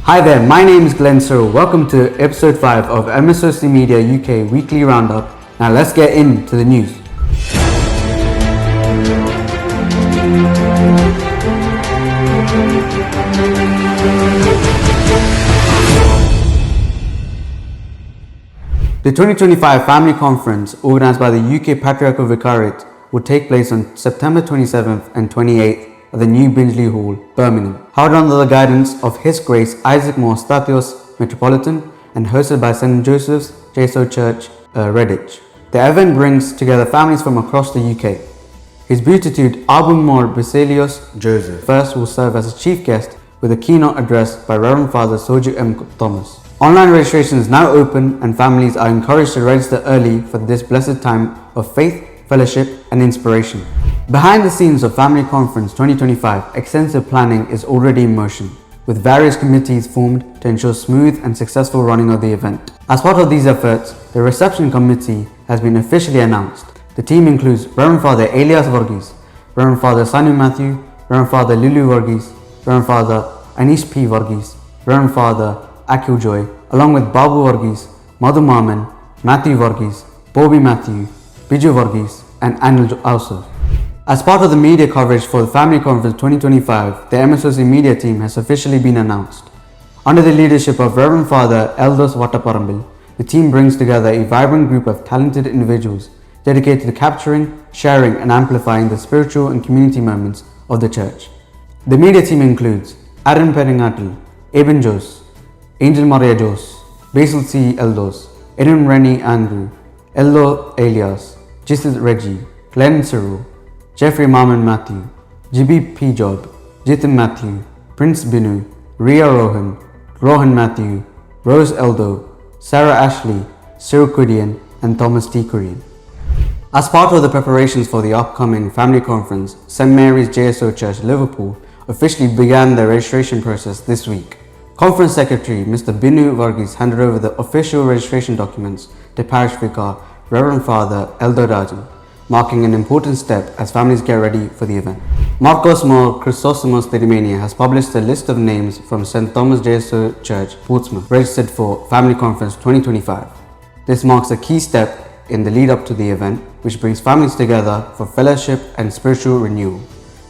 Hi there, my name is Glenn Searle. Welcome to episode 5 of MSOC Media UK Weekly Roundup. Now let's get into the news. The 2025 Family Conference, organised by the UK Patriarchal Vicariate, will take place on September 27th and 28th at the New Bingley Hall, Birmingham. Held under the guidance of His Grace Isaac Moore Stathios Metropolitan and hosted by St. Joseph's JSOC Church, Redditch. The event brings together families from across the UK. His Beatitude Albumore Basilios Joseph first will serve as a chief guest with a keynote address by Reverend Father Soju M. Thomas. Online registration is now open and families are encouraged to register early for this blessed time of faith, fellowship and inspiration. Behind the scenes of Family Conference 2025, extensive planning is already in motion, with various committees formed to ensure smooth and successful running of the event. As part of these efforts, the reception committee has been officially announced. The team includes Reverend Father Elias Varghese, Reverend Father Sanu Matthew, Reverend Father Lulu Varghese, Reverend Father Anish P. Varghese, Reverend Father Akil Joy, along with Babu Varghese, Madhu Maman, Matthew Varghese, Bobby Matthew, Biju Varghese and Anil Ausuf. As part of the media coverage for the Family Conference 2025, the MSOC Media team has officially been announced. Under the leadership of Reverend Father Eldos Vattaparambil, the team brings together a vibrant group of talented individuals dedicated to capturing, sharing and amplifying the spiritual and community moments of the church. The media team includes Aaron Peringatil, Eben Jos, Angel Maria Jos, Basil C. Eldos, Erin Rennie Andrew, Eldo Elias, Jisid Reggie, Glenn Searle, Jeffrey Maman Matthew, GB P. Job, Jitin Matthew, Prince Binu, Ria Rohan, Rohan Matthew, Rose Eldo, Sarah Ashley, Cyril Kudian and Thomas T. Kurian. As part of the preparations for the upcoming Family Conference, St. Mary's JSOC Church, Liverpool officially began the registration process this week. Conference Secretary Mr. Binu Varghese handed over the official registration documents to Parish Vicar Reverend Father Eldo Rajan, marking an important step as families get ready for the event. Marcos Mor Chrysostomos Therimania has published a list of names from St. Thomas JSOC Church, Portsmouth, registered for Family Conference 2025. This marks a key step in the lead up to the event, which brings families together for fellowship and spiritual renewal.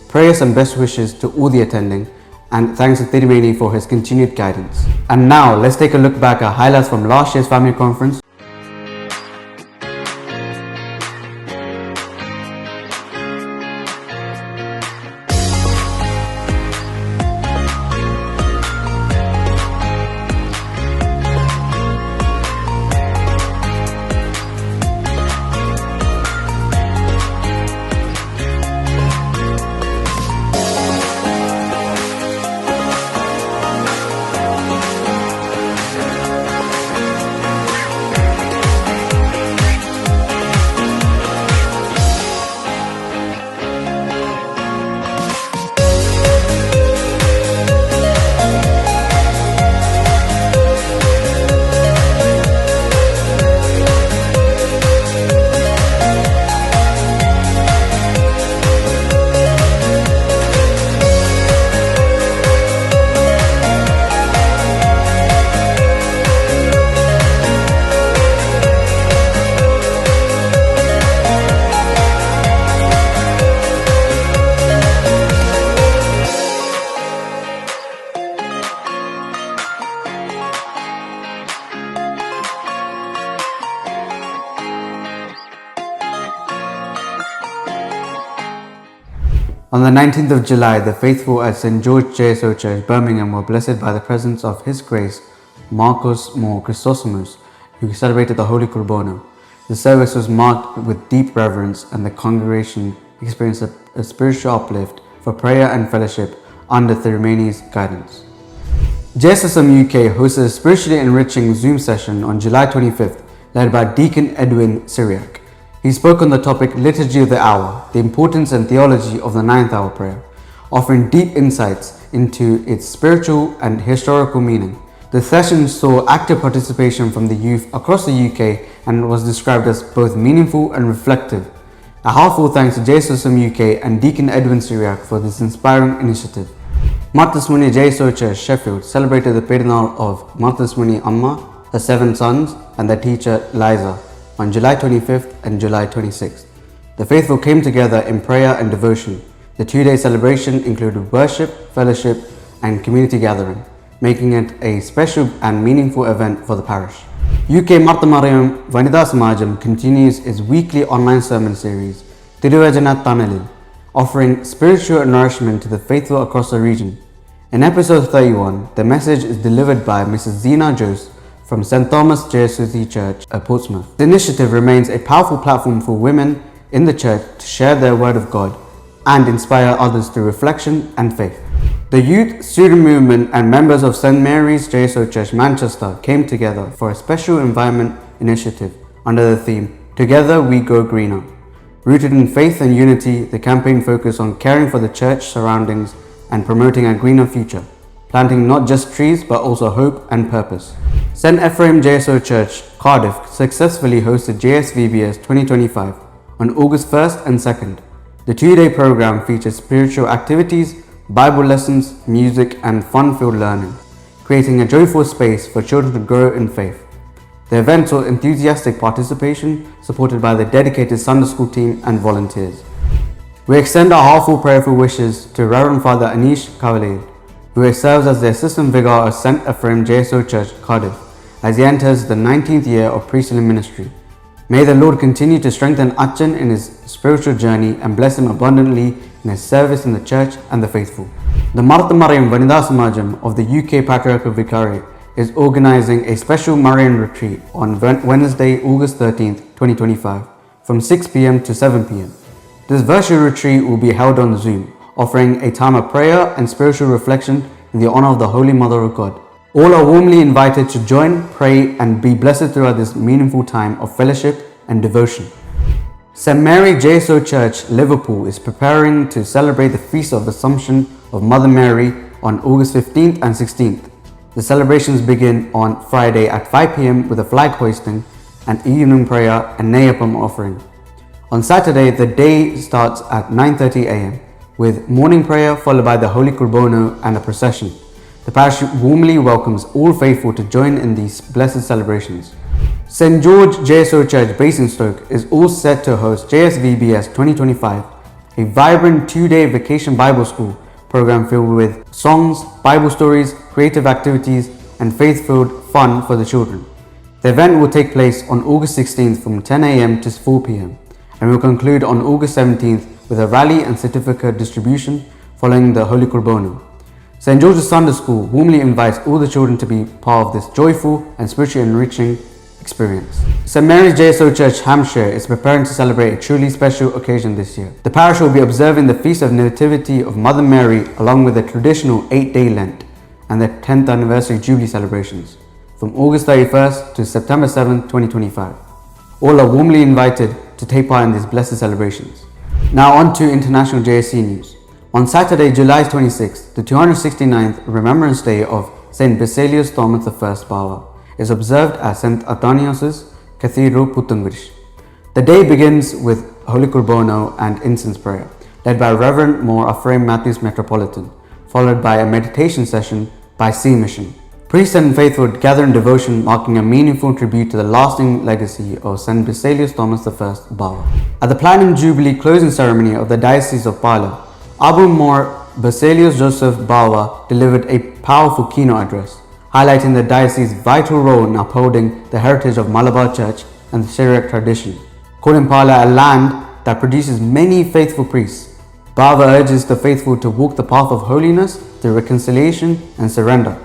Prayers and best wishes to all the attending, and thanks to Thirimani for his continued guidance. And now, let's take a look back at highlights from last year's Family Conference. On the 19th of July, the faithful at St. George JSOC Church, Birmingham were blessed by the presence of His Grace Marcos Mor Chrysostomos, who celebrated the Holy Kurbana. The service was marked with deep reverence and the congregation experienced a spiritual uplift for prayer and fellowship under Thirimani's guidance. JSOC UK hosted a spiritually enriching Zoom session on July 25th, led by Deacon Edwin Syriac. He spoke on the topic Liturgy of the Hour, the importance and theology of the 9th hour prayer, offering deep insights into its spiritual and historical meaning. The session saw active participation from the youth across the UK and was described as both meaningful and reflective. A heartfelt thanks to JSOC UK and Deacon Edwin Syriac for this inspiring initiative. Martha's-Muni JSOC Church, Sheffield, celebrated the Pedinal of Martha's-Muni Amma, her 7 sons, and their teacher Liza on July 25th and July 26th. The faithful came together in prayer and devotion. The 2-day celebration included worship, fellowship, and community gathering, making it a special and meaningful event for the parish. UK Martha Mariam Vanitha Samajam continues its weekly online sermon series, Tiruvajana Tamilil, offering spiritual nourishment to the faithful across the region. In episode 31, the message is delivered by Mrs. Zina Jose from St. Thomas JSOC Church at Portsmouth. The initiative remains a powerful platform for women in the church to share their word of God and inspire others through reflection and faith. The youth, student movement and members of St. Mary's JSOC Church Manchester came together for a special environment initiative under the theme, Together We Go Greener. Rooted in faith and unity, the campaign focused on caring for the church surroundings and promoting a greener future, planting not just trees but also hope and purpose. St. Ephraim JSO Church, Cardiff, successfully hosted JSVBS 2025 on August 1st and 2nd. The 2-day program featured spiritual activities, Bible lessons, music and fun-filled learning, creating a joyful space for children to grow in faith. The event saw enthusiastic participation supported by the dedicated Sunday school team and volunteers. We extend our heartfelt prayerful wishes to Reverend Father Anish Kavale, who serves as the Assistant Vicar of St. Ephraim JSO Church, Cardiff, as he enters the 19th year of priestly ministry. May the Lord continue to strengthen Achan in his spiritual journey and bless him abundantly in his service in the church and the faithful. The Martha Mariam Vanitha Samajam of the UK Patriarchal Vicariate is organising a special Marian retreat on Wednesday, August 13th, 2025 from 6 p.m. to 7 p.m. This virtual retreat will be held on Zoom, offering a time of prayer and spiritual reflection in the honour of the Holy Mother of God. All are warmly invited to join, pray and be blessed throughout this meaningful time of fellowship and devotion. St. Mary JSO Church, Liverpool is preparing to celebrate the Feast of Assumption of Mother Mary on August 15th and 16th. The celebrations begin on Friday at 5 p.m. with a flag hoisting, an evening prayer and Nayapam offering. On Saturday, the day starts at 9:30 a.m. with morning prayer followed by the Holy Kurbono and a procession. The parish warmly welcomes all faithful to join in these blessed celebrations. St. George JSO Church, Basingstoke is all set to host JSVBS 2025, a vibrant 2-day vacation Bible school program filled with songs, Bible stories, creative activities and faith-filled fun for the children. The event will take place on August 16th from 10 a.m. to 4 p.m. and will conclude on August 17th with a rally and certificate distribution following the Holy Kurbono. St. George's Sunday School warmly invites all the children to be part of this joyful and spiritually enriching experience. St. Mary's JSO Church, Hampshire is preparing to celebrate a truly special occasion this year. The parish will be observing the Feast of Nativity of Mother Mary along with the traditional 8-day Lent and the 10th anniversary Jubilee celebrations from August 31st to September 7th, 2025. All are warmly invited to take part in these blessed celebrations. Now on to international JSC news. On Saturday, July 26th, the 269th Remembrance Day of St. Basilius Thomas I Bawa is observed at St. Athanasius Cathedral, Puttangurish. The day begins with Holy Kurbono and incense prayer, led by Reverend More Ephraim Matthews Metropolitan, followed by a meditation session by Sea Mission. Priests and faithful gather in devotion, marking a meaningful tribute to the lasting legacy of St. Basilius Thomas I Bawa. At the Platinum Jubilee closing ceremony of the Diocese of Pala, Abu More Basilius Joseph Bawa delivered a powerful keynote address, highlighting the diocese's vital role in upholding the heritage of Malabar Church and the Syriac tradition. Calling Pala a land that produces many faithful priests, Bawa urges the faithful to walk the path of holiness through reconciliation and surrender,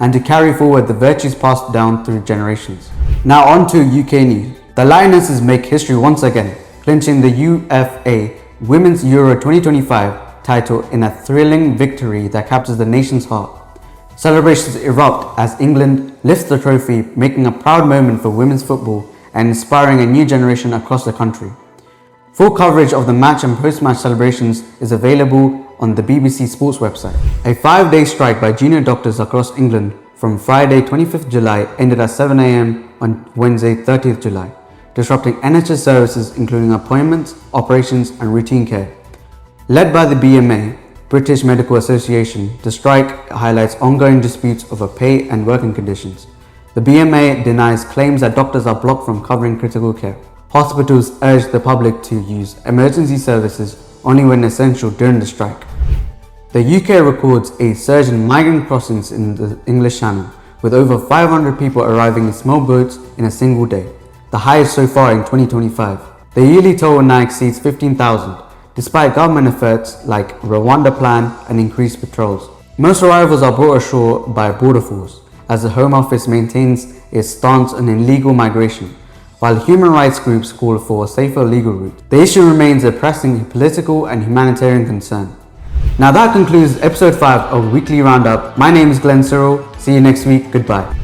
and to carry forward the virtues passed down through generations. Now on to UK news. The Lionesses make history once again, clinching the UEFA Women's Euro 2025 title in a thrilling victory that captures the nation's heart. Celebrations erupt as England lifts the trophy, making a proud moment for women's football and inspiring a new generation across the country. Full coverage of the match and post-match celebrations is available on the BBC Sports website. A 5-day strike by junior doctors across England from Friday 25th July ended at 7 a.m. on Wednesday 30th July, disrupting NHS services including appointments, operations and routine care. Led by the BMA, British Medical Association, the strike highlights ongoing disputes over pay and working conditions. The BMA denies claims that doctors are blocked from covering critical care. Hospitals urge the public to use emergency services only when essential during the strike. The UK records a surge in migrant crossings in the English Channel, with over 500 people arriving in small boats in a single day, the highest so far in 2025. The yearly total now exceeds 15,000, despite government efforts like Rwanda Plan and increased patrols. Most arrivals are brought ashore by Border Force, as the Home Office maintains its stance on illegal migration, while human rights groups call for a safer legal route. The issue remains a pressing political and humanitarian concern. Now that concludes episode 5 of Weekly Roundup. My name is Glenn Cyril. See you next week. Goodbye.